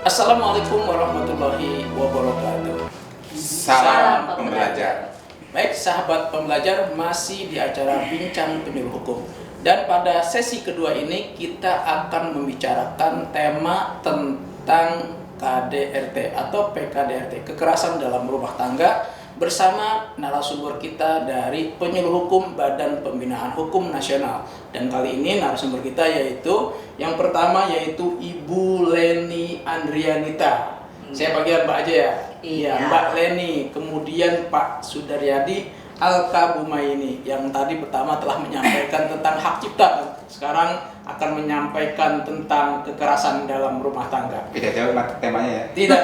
Assalamualaikum warahmatullahi wabarakatuh. Salam pembelajar. Baik, sahabat pembelajar, masih di acara Bincang Penyuluh Hukum. Dan pada sesi kedua ini kita akan membicarakan tema tentang KDRT atau PKDRT, kekerasan dalam rumah tangga, bersama narasumber kita dari Penyuluh Hukum Badan Pembinaan Hukum Nasional. Dan kali ini narasumber kita yaitu yang pertama yaitu Ibu Leni Andrianita. Saya panggil Mbak aja ya. Iya, Mbak Leni. Kemudian Pak Sudaryadi Alkabumaini yang tadi pertama telah menyampaikan tentang hak cipta. Sekarang akan menyampaikan tentang kekerasan dalam rumah tangga. Tidak jauh temanya ya. Tidak.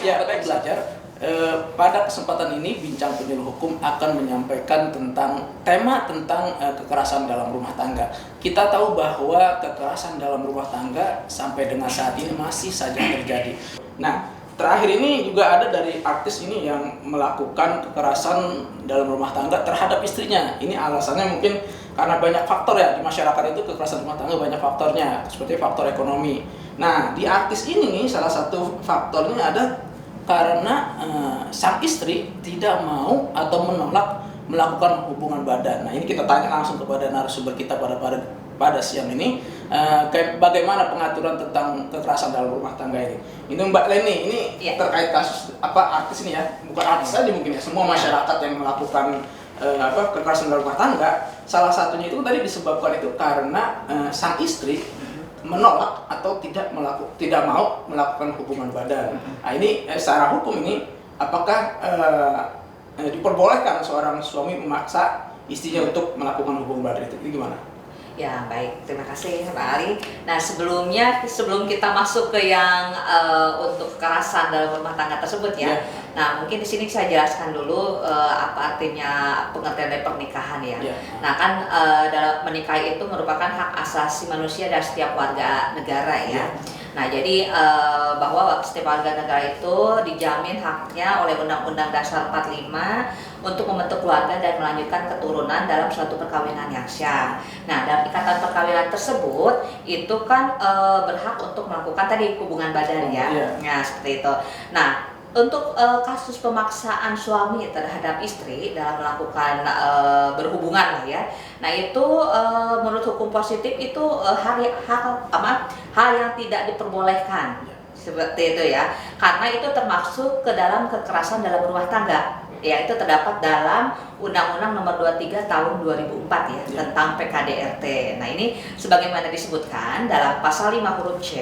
Ya, baik belajar. Pada kesempatan ini Bincang Penyuluh Hukum akan menyampaikan tentang tema tentang kekerasan dalam rumah tangga. Kita tahu bahwa kekerasan dalam rumah tangga sampai dengan saat ini masih saja terjadi. Nah, terakhir ini juga ada dari artis ini yang melakukan kekerasan dalam rumah tangga terhadap istrinya. Ini alasannya mungkin karena banyak faktor ya, di masyarakat itu kekerasan rumah tangga banyak faktornya, seperti faktor ekonomi. Nah, di artis ini nih salah satu faktornya ada karena sang istri tidak mau atau menolak melakukan hubungan badan. Nah, ini kita tanya langsung kepada narasumber kita pada siang ini, bagaimana pengaturan tentang kekerasan dalam rumah tangga ini. Ini Mbak Leni, ini ya, terkait kasus artis ini ya, bukan artis saja mungkin ya, semua masyarakat yang melakukan kekerasan dalam rumah tangga. Salah satunya itu tadi disebabkan itu karena sang istri menolak atau tidak mau melakukan hubungan badan. Nah, ini secara hukum ini apakah diperbolehkan seorang suami memaksa istrinya untuk melakukan hubungan badan itu? Ini gimana? Ya, baik, terima kasih Pak Ali. Nah, sebelum kita masuk ke yang untuk kekerasan dalam rumah tangga tersebut ya. Nah, mungkin di sini saya jelaskan dulu apa artinya pengertian dari pernikahan ya. Nah, kan dalam menikah itu merupakan hak asasi manusia dari setiap warga negara ya. Nah, jadi bahwa setiap warga negara itu dijamin haknya oleh Undang-Undang Dasar 45 untuk membentuk keluarga dan melanjutkan keturunan dalam suatu perkawinan yang syah. Nah, dalam ikatan perkawinan tersebut itu kan berhak untuk melakukan tadi hubungan badan ya. Nah, seperti itu. Nah, untuk kasus pemaksaan suami terhadap istri dalam melakukan berhubungan lah ya. Nah, itu menurut hukum positif itu hal yang tidak diperbolehkan. Seperti itu ya. Karena itu termasuk ke dalam kekerasan dalam rumah tangga. Ya, itu terdapat dalam Undang-Undang Nomor 23 Tahun 2004 ya, tentang PKDRT. Nah, ini sebagaimana disebutkan dalam pasal 5 huruf C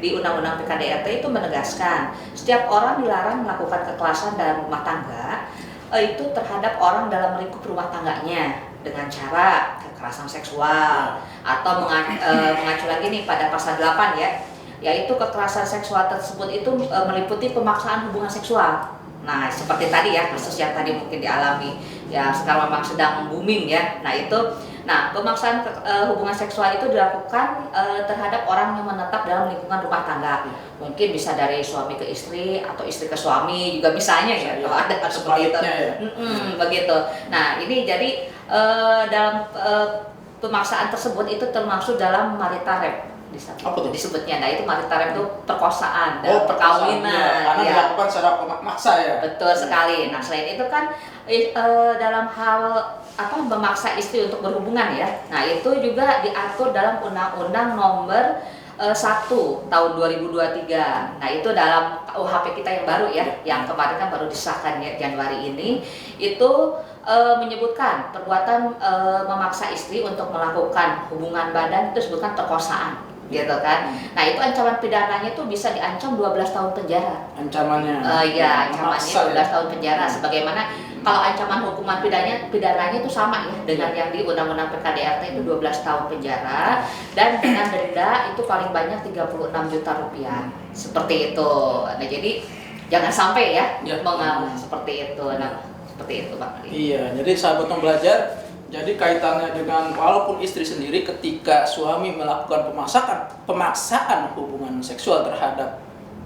di Undang-Undang PKDRT itu menegaskan setiap orang dilarang melakukan kekerasan dalam rumah tangga itu terhadap orang dalam lingkup rumah tangganya dengan cara kekerasan seksual atau mengacu lagi nih pada pasal 8 ya, yaitu kekerasan seksual tersebut itu meliputi pemaksaan hubungan seksual. Nah, seperti tadi ya, kasus yang tadi mungkin dialami ya, sekarang memang sedang booming ya. Nah, pemaksaan hubungan seksual itu dilakukan terhadap orang yang menetap dalam lingkungan rumah tangga. Mungkin bisa dari suami ke istri atau istri ke suami juga misalnya ya, kalau ada seperti itu. Begitu. Nah, ini jadi dalam pemaksaan tersebut itu termasuk dalam marital rape. Disebutnya. Nah, itu marital rape itu perkosaan dan perkawinan karena dilakukan secara memaksa ya. Betul sekali. Nah, selain itu kan dalam hal memaksa istri untuk berhubungan ya. Nah, itu juga diatur dalam Undang-Undang Nomor 1 Tahun 2023. Nah, itu dalam KUHP kita yang baru ya, yang kemarin kan baru disahkan ya Januari ini. Itu menyebutkan perbuatan memaksa istri untuk melakukan hubungan badan itu disebutkan perkosaan. Gitu kan. Nah, itu ancaman pidananya itu bisa diancam 12 tahun penjara. Ancamannya? Iya, ancamannya 12 tahun penjara. Sebagaimana kalau ancaman hukuman pidananya itu sama ya dengan yang di Undang-Undang PKDRT itu 12 tahun penjara dan dengan denda itu paling banyak 36 juta rupiah. Seperti itu. Nah, jadi jangan sampai ya mengalami seperti itu. Nah, seperti itu Pak. Iya, jadi sahabat pembelajar, jadi kaitannya dengan walaupun istri sendiri ketika suami melakukan pemaksaan hubungan seksual terhadap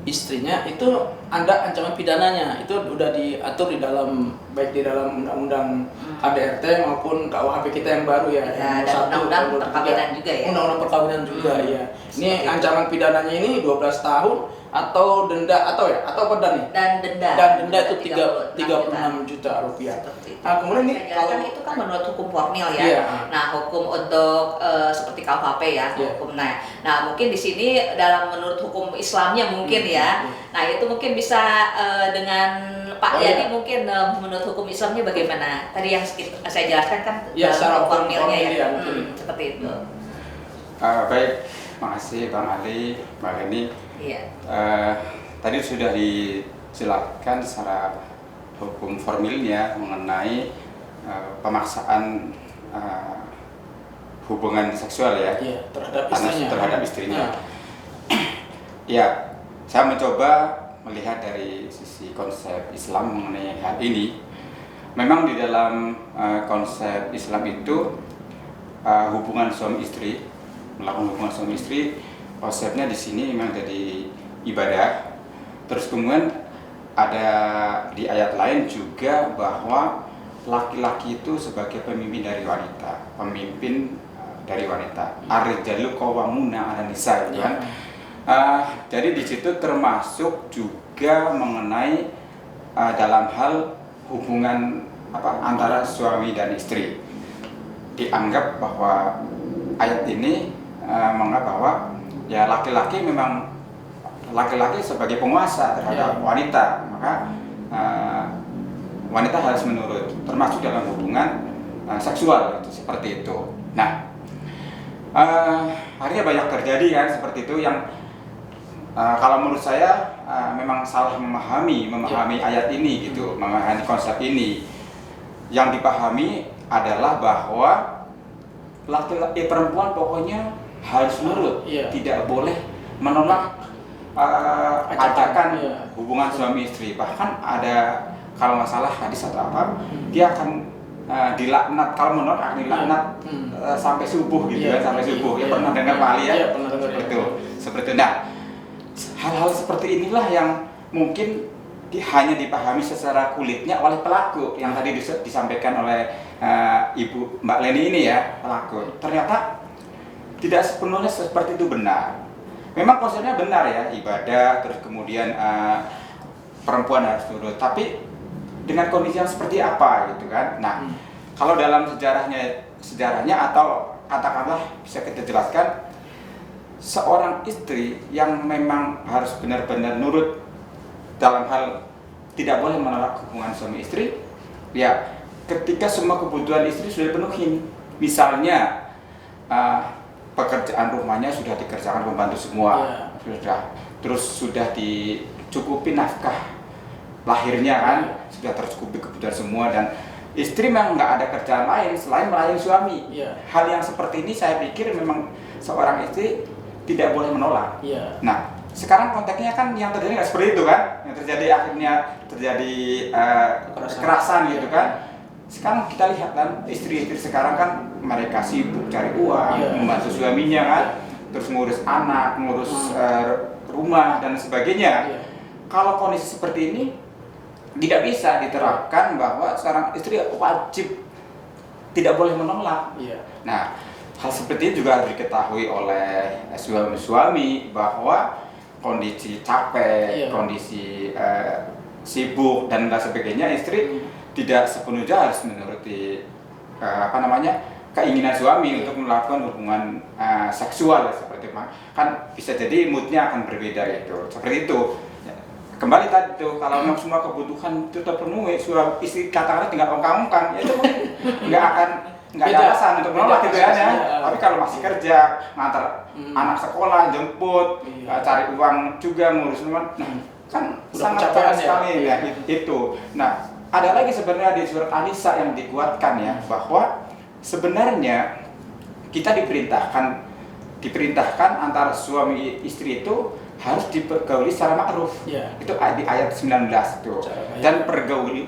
istrinya, itu ada ancaman pidananya. Itu udah diatur di dalam, baik di dalam undang-undang ADRT maupun KUHP kita yang baru ya. Ya, dan undang-undang perkawinan juga ya. Undang-undang perkawinan juga ya. Ini ancaman pidananya ini 12 tahun atau denda atau apa nih? Dan denda. Dan denda itu 36 juta rupiah. Nah, kemudian nih kalau itu kan menurut hukum formil ya. Iya. Nah, hukum untuk seperti KUHP ya, Iya. hukum. Nah, mungkin di sini dalam menurut hukum Islamnya mungkin ya. Nah, itu mungkin bisa dengan Pak Yani mungkin menurut hukum Islamnya bagaimana? Tadi yang saya jelaskan kan ya, secara hukum formilnya ya. ya, Seperti itu. Baik, makasih Bang Ali, Mbak Leni. Iya. Tadi sudah dijelaskan secara hukum formilnya mengenai pemaksaan hubungan seksual ya, terhadap istrinya. Ya, saya mencoba melihat dari sisi konsep Islam mengenai hal ini. Memang di dalam konsep Islam itu hubungan suami istri, melakukan hubungan suami istri, konsepnya di sini memang jadi ibadah. Terus kemudian ada di ayat lain juga bahwa laki-laki itu sebagai pemimpin dari wanita, Ar-rijalu qawwamuna 'alan nisa, gitu kan. Jadi di situ termasuk juga mengenai dalam hal hubungan antara suami dan istri. Dianggap bahwa ayat ini menganggap bahwa ya laki-laki sebagai penguasa terhadap wanita, maka wanita harus menurut, termasuk dalam hubungan seksual itu seperti itu. Nah, akhirnya banyak terjadi kan seperti itu yang kalau menurut saya memang salah memahami ayat ini gitu, memahami konsep ini. Yang dipahami adalah bahwa laki-laki perempuan pokoknya harus nurut, tidak boleh menolak ajakan hubungan suami istri. Bahkan ada kalau nggak salah hadis atau apa, dia akan dilaknat, kalau menolak akan dilaknat sampai subuh gitu kan, sampai subuh. Ya pernah dengar Pak Ali ya? Pernah dengar. Seperti itu. Nah, hal-hal seperti inilah yang mungkin hanya dipahami secara kulitnya oleh pelaku yang tadi disampaikan oleh Ibu Mbak Leni ini ya, pelaku. Ternyata tidak sepenuhnya seperti itu benar. Memang konsepnya benar ya, ibadah, terus kemudian perempuan harus nurut, tapi dengan kondisi yang seperti apa gitu kan. Nah, kalau dalam sejarahnya atau katakanlah bisa kita jelaskan, seorang istri yang memang harus benar-benar nurut dalam hal tidak boleh menolak hubungan suami istri, ya ketika semua kebutuhan istri sudah dipenuhi, misalnya pekerjaan rumahnya sudah dikerjakan pembantu semua, terus sudah dicukupi nafkah lahirnya kan, sudah tercukupi kebutuhan semua, dan istri memang nggak ada kerjaan lain selain melayani suami. Hal yang seperti ini saya pikir memang seorang istri tidak boleh menolak. Nah, sekarang konteksnya kan yang terjadi nggak seperti itu kan, yang terjadi akhirnya terjadi kekerasan gitu kan. Sekarang kita lihat kan istri-istri sekarang kan mereka sibuk cari uang, membantu suaminya kan, terus ngurus anak, ngurus rumah dan sebagainya. Kalau kondisi seperti ini tidak bisa diterapkan bahwa seorang istri wajib tidak boleh menolak. Nah, hal seperti ini juga harus diketahui oleh suami-suami bahwa kondisi capek, kondisi sibuk dan sebagainya, istri tidak sepenuhnya harus menuruti keinginan suami untuk melakukan hubungan seksual seperti itu. Kan bisa jadi moodnya akan berbeda gitu. Seperti itu. Kembali tadi tuh, kalau memang semua kebutuhan itu terpenuhi, istri katakanlah tinggal ongkang-ongkang, ya itu nggak ada alasan untuk menolak gitu ya. Tapi kalau masih kerja, ngantar anak sekolah, jemput, cari uang juga, ngurus rumah, kan sangat capek sekali ya itu. Nah, ada lagi sebenarnya di surat An-Nisa yang dikuatkan ya, bahwa sebenarnya kita diperintahkan antara suami istri itu harus dipergauli secara ma'ruf. Itu di ayat 19 itu. Dan bergaulah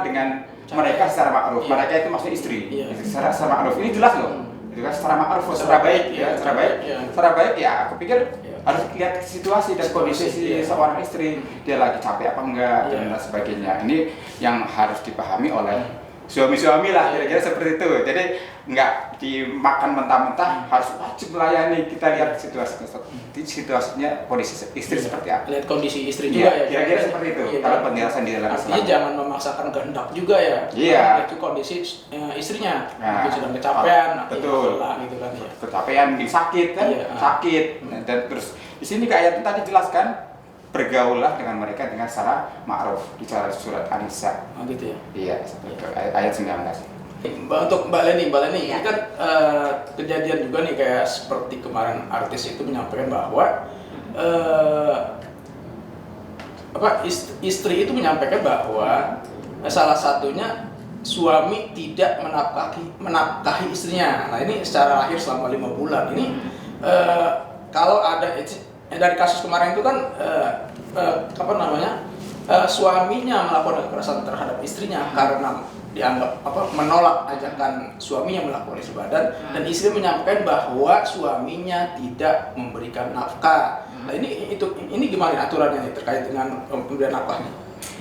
dengan mereka secara ma'ruf. Mereka itu maksudnya istri. Secara ma'ruf ini jelas loh. gitu kan, secara ma'ruf, Secara secara baik baik, ya, ya, secara baik, ya. secara baik ya. Aku pikir Ya. harus lihat situasi dan kondisi Situasi, ya. seorang istri, dia lagi capek apa enggak Ya. dan lain sebagainya. Ini yang harus dipahami oleh suami-suami lah, kira-kira seperti itu. Jadi nggak dimakan mentah-mentah, harus wajib melayani. Kita lihat situasinya kondisi istri seperti apa. Lihat kondisi istri juga Iya, ya. kira-kira seperti itu. Iya, Kalau kan? penjelasan di dalam Artinya Islam. jangan memaksakan kehendak juga ya. Iya. Itu kondisi istrinya. Nah, Mungkin sedang kecapean, betul. lah gitu kan ya. Kecapean, mungkin sakit kan, Iya. sakit. Dan terus di sini ayat tadi jelaskan, bergaullah dengan mereka dengan secara ma'ruf di surat An-Nisa. Oh gitu ya. Iya, seperti itu. Ayat 19. Untuk Mbak Leni, Iya. ini kan kejadian juga nih kayak seperti kemarin artis itu menyampaikan bahwa istri itu menyampaikan bahwa salah satunya suami tidak menafkahi istrinya. Nah ini secara lahir selama 5 bulan ini kalau ada dari kasus kemarin itu kan suaminya melakukan kekerasan terhadap istrinya karena dianggap menolak ajakan suaminya melakukan isi badan, dan istri menyampaikan bahwa suaminya tidak memberikan nafkah. Nah ini gimana aturannya nih terkait dengan pemberian nafkahnya?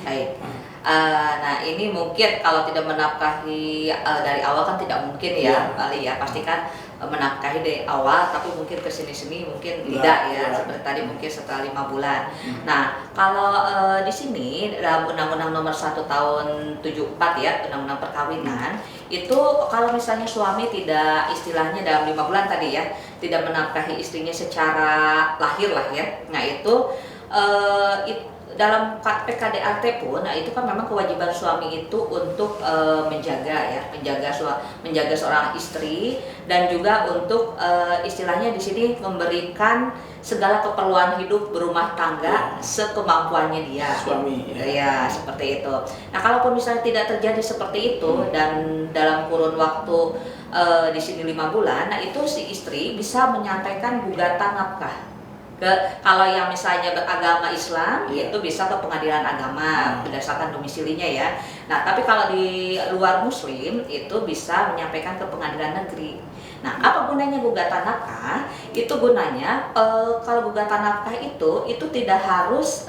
Baik. Nah ini mungkin kalau tidak menafkahi dari awal kan tidak mungkin ya, kali ya, pasti kan menafkahi dari awal, tapi mungkin kesini-sini mungkin tidak ya, seperti tadi mungkin setelah 5 bulan. Nah kalau di sini dalam Undang-Undang Nomor 1 Tahun 74 ya, Undang-Undang Perkawinan, itu kalau misalnya suami tidak, istilahnya dalam 5 bulan tadi ya, tidak menafkahi istrinya secara lahir lah ya, nah itu dalam PKDAT pun, nah itu kan memang kewajiban suami itu untuk menjaga seorang istri, dan juga untuk istilahnya di sini memberikan segala keperluan hidup berumah tangga sekemampuannya dia. Suami ya seperti itu. Nah kalaupun misalnya tidak terjadi seperti itu dan dalam kurun waktu di sini 5 bulan, nah itu si istri bisa menyampaikan gugatan nafkah. Kalau yang misalnya beragama Islam, itu bisa ke pengadilan agama berdasarkan domisilinya ya. Nah tapi kalau di luar Muslim itu bisa menyampaikan ke pengadilan negeri. Nah apa gunanya gugatan nafkah? Itu gunanya kalau gugatan nafkah itu tidak harus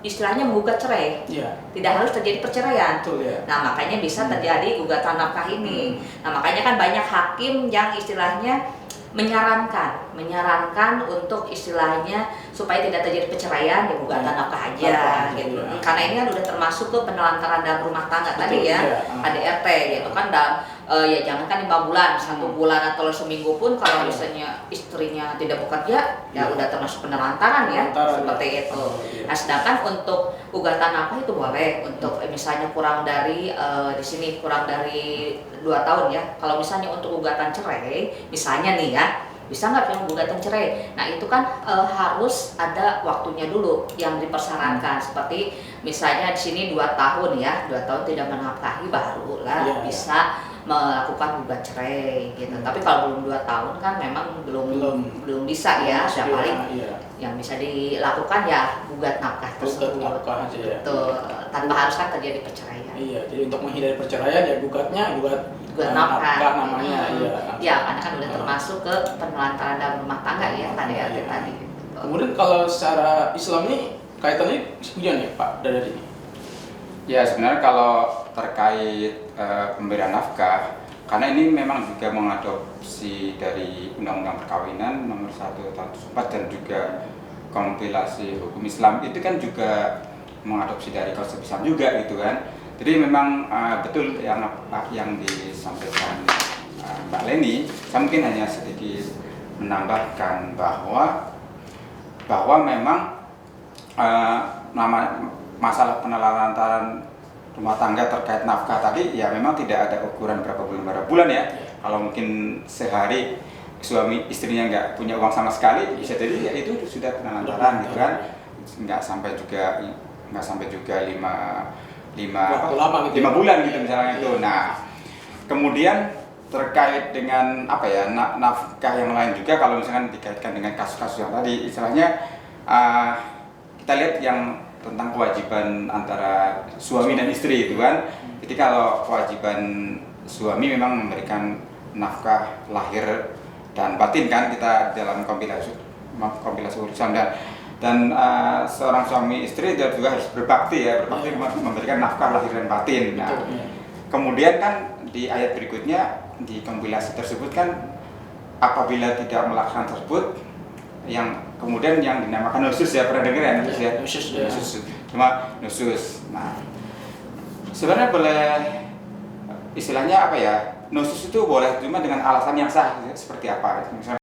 istilahnya menggugat cerai, tidak harus terjadi perceraian. Betul, ya. Nah makanya bisa terjadi gugatan nafkah ini. Nah makanya kan banyak hakim yang istilahnya menyarankan untuk istilahnya supaya tidak terjadi perceraian, ya gugatan nafkah aja gitu. Karena ini kan udah termasuk ke penelantaran dalam rumah tangga tadi ya, KDRT gitu kan, dalam ya jangankan 5 bulan, 1 bulan atau seminggu pun kalau misalnya istrinya tidak bekerja, ya udah termasuk penelantaran ya, seperti itu. Nah sedangkan untuk gugatan nafkah itu boleh untuk misalnya kurang dari di sini kurang dari 2 tahun ya. Kalau misalnya untuk gugatan cerai, misalnya nih ya, bisa nggak yang gugatan cerai? Nah itu kan harus ada waktunya dulu yang dipersyaratkan, seperti misalnya di sini 2 tahun ya, 2 tahun tidak menafkahi, barulah bisa melakukan gugat cerai gitu. Tapi kalau belum 2 tahun kan memang belum bisa ya. Dan paling yang bisa dilakukan ya gugat nafkah tersebut. Gugat nafkah aja ya. Betul, tanpa harus kan terjadi perceraian. Iya, jadi untuk menghindari perceraian ya gugat nafkah namanya. Ya, karena kan udah termasuk ke penelantaran dalam rumah tangga ya KDRT tadi. Kemudian kalau secara Islam ini kaitannya sekian ya Pak dari ini. Ya sebenarnya kalau terkait pemberian nafkah, karena ini memang juga mengadopsi dari Undang-Undang Perkawinan Nomor 1 Tahun 2004 dan juga kompilasi hukum Islam, itu kan juga mengadopsi dari konsep Islam juga gitu kan. Jadi memang betul yang disampaikan Mbak Leni. Saya mungkin hanya sedikit menambahkan bahwa memang masalah penelantaran rumah tangga terkait nafkah tadi ya memang tidak ada ukuran berapa bulan ya. Kalau mungkin sehari suami istrinya nggak punya uang sama sekali, bisa jadi ya itu sudah penelantaran gitu kan. Nggak sampai juga 5 bulan gitu misalnya itu. Nah kemudian terkait dengan nafkah yang lain juga, kalau misalkan dikaitkan dengan kasus-kasus yang tadi, istilahnya kita lihat yang tentang kewajiban antara suami dan istri itu kan. Jadi kalau kewajiban suami memang memberikan nafkah lahir dan batin kan kita dalam kompilasi urusan dan seorang suami istri juga harus berbakti ya, memberikan nafkah lahir dan batin. Nah, kemudian kan di ayat berikutnya di kompilasi tersebut kan apabila tidak melakukan tersebut yang kemudian yang dinamakan nusus ya, pernah dengar ya nusus ya? Nusus. Cuma nusus. Nah, sebenarnya boleh istilahnya apa ya? Nusus itu boleh cuma dengan alasan yang sah seperti apa? Misalnya